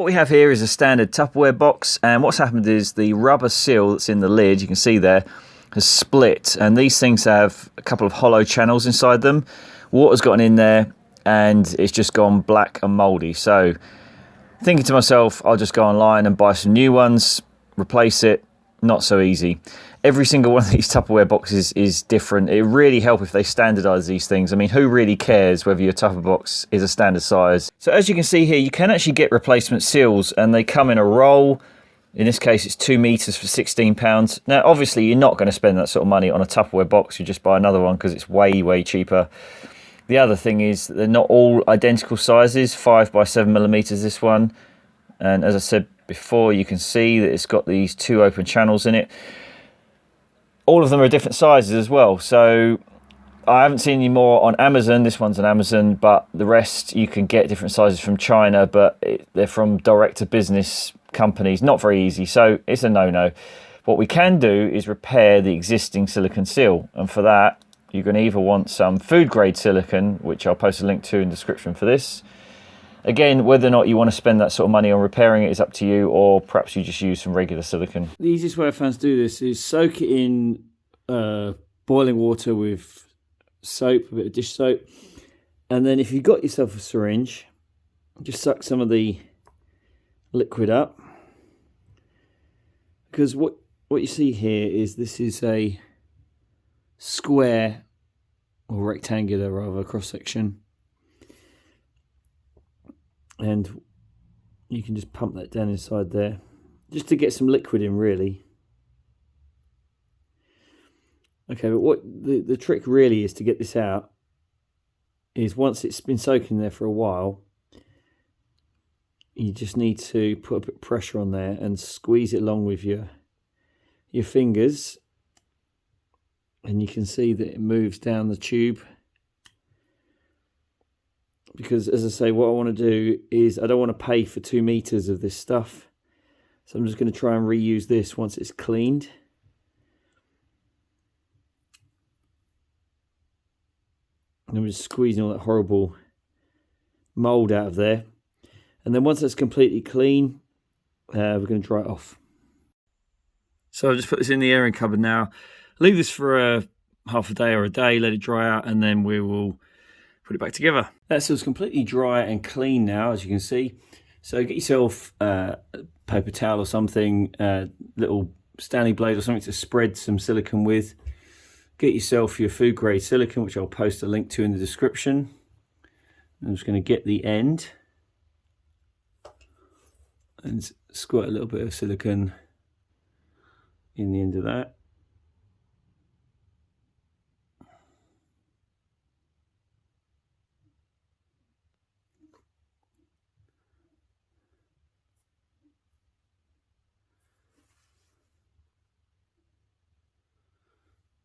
What we have here is a standard Tupperware box, and what's happened is the rubber seal that's in the lid, you can see there, has split, and these things have a couple of hollow channels inside them. Water's gotten in there and it's just gone black and mouldy. So thinking to myself, I'll just go online and buy some new ones, replace it. Not so easy. Every single one of these Tupperware boxes is different. It really helps if they standardise these things. I mean, who really cares whether your Tupperware box is a standard size? So as you can see here, you can actually get replacement seals, and they come in a roll. In this case, it's 2 meters for £16. Now, obviously, you're not going to spend that sort of money on a Tupperware box. You just buy another one because it's way, way cheaper. The other thing is they're not all identical sizes. 5 by 7 millimeters, this one. And as I said before, you can see that it's got these 2 open channels in it. All of them are different sizes as well. So I haven't seen any more on Amazon. This one's on Amazon, but the rest you can get different sizes from China, but they're from direct-to-business companies. Not very easy, so it's a no-no. What we can do is repair the existing silicone seal, and for that you're going to either want some food-grade silicone, which I'll post a link to in the description for this. Again, whether or not you want to spend that sort of money on repairing it is up to you, or perhaps you just use some regular silicone. The easiest way I found to do this is soak it in boiling water with soap, a bit of dish soap, and then if you've got yourself a syringe, just suck some of the liquid up, because what you see here is this is a square, or rectangular rather, cross section. And you can just pump that down inside there, just to get some liquid in, really. Okay, but what the trick really is to get this out is once it's been soaking there for a while, you just need to put a bit of pressure on there and squeeze it along with your fingers. And you can see that it moves down the tube. Because, as I say, what I want to do is I don't want to pay for 2 meters of this stuff. So I'm just going to try and reuse this once it's cleaned. And I'm just squeezing all that horrible mould out of there. And then once that's completely clean, we're going to dry it off. So I'll just put this in the airing cupboard now. Leave this for half a day or a day, let it dry out, and then we will put it back together. That seal's completely dry and clean now, as you can see. So get yourself a paper towel or something, little Stanley blade or something to spread some silicone with. Get yourself your food grade silicone, which I'll post a link to in the description. I'm just going to get the end and squirt a little bit of silicone in the end of that.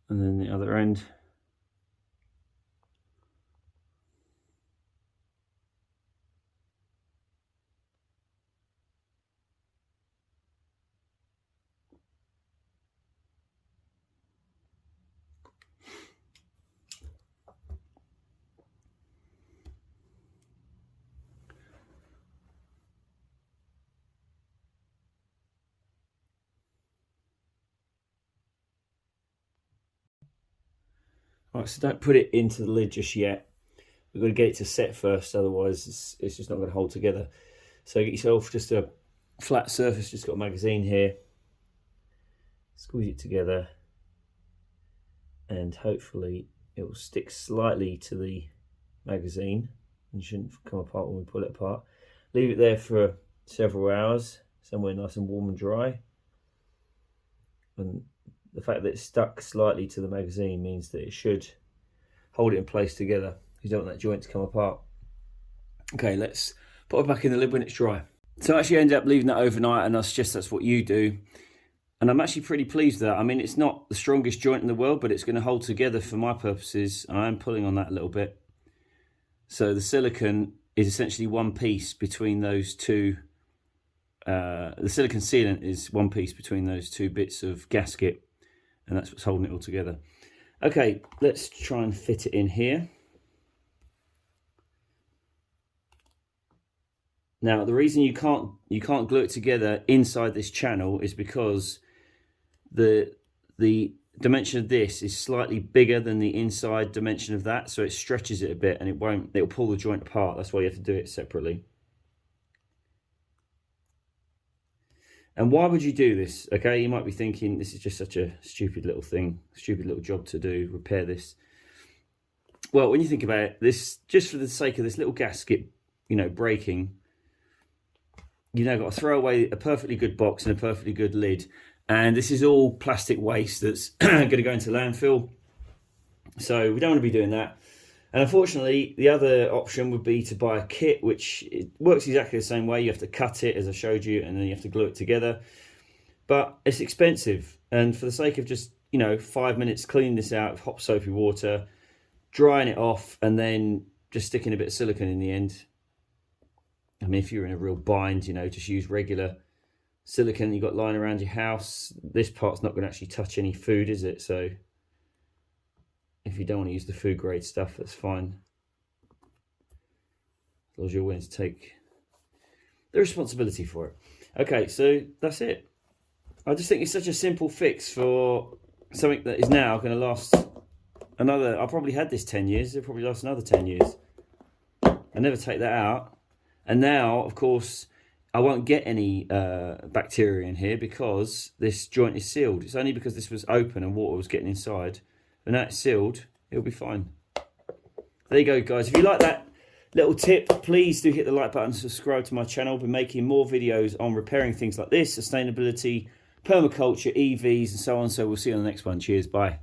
And then the other end. Right, so don't put it into the lid just yet. We've got to get it to set first, otherwise it's just not going to hold together. So get yourself just a flat surface, just got a magazine here. Squeeze it together and hopefully it will stick slightly to the magazine and shouldn't come apart when we pull it apart. Leave it there for several hours, somewhere nice and warm and dry. And the fact that it's stuck slightly to the magazine means that it should hold it in place together. You don't want that joint to come apart. Okay, let's put it back in the lid when it's dry. So I actually ended up leaving that overnight, and I suggest that's what you do. And I'm actually pretty pleased with that. I mean, it's not the strongest joint in the world, but it's going to hold together for my purposes. I am pulling on that a little bit. So the silicone is essentially one piece between those two. The silicone sealant is one piece between those two bits of gasket, and that's what's holding it all together. Okay, let's try and fit it in here. Now, the reason you can't glue it together inside this channel is because the dimension of this is slightly bigger than the inside dimension of that, so it stretches it a bit and it'll pull the joint apart. That's why you have to do it separately. And why would you do this? Okay, you might be thinking this is just such a stupid little thing, stupid little job to do, repair this. Well, when you think about it, this, just for the sake of this little gasket, you know, breaking, you now got to throw away a perfectly good box and a perfectly good lid. And this is all plastic waste that's going to go into landfill. So we don't want to be doing that. And unfortunately, the other option would be to buy a kit, which it works exactly the same way. You have to cut it, as I showed you, and then you have to glue it together. But it's expensive. And for the sake of just, you know, 5 minutes cleaning this out with hot soapy water, drying it off, and then just sticking a bit of silicone in the end. I mean, if you're in a real bind, you know, just use regular silicone you've got lying around your house. This part's not going to actually touch any food, is it? So if you don't want to use the food grade stuff, that's fine, as long as you're willing to take the responsibility for it. Okay, so that's it. I just think it's such a simple fix for something that is now going to last another, I probably had this 10 years, it'll probably last another 10 years. I never take that out. And now, of course, I won't get any bacteria in here because this joint is sealed. It's only because this was open and water was getting inside. But now it's sealed, it'll be fine. There you go, guys. If you like that little tip, please do hit the like button and subscribe to my channel. I'll be making more videos on repairing things like this, sustainability, permaculture, EVs, and so on. So we'll see you on the next one. Cheers, bye.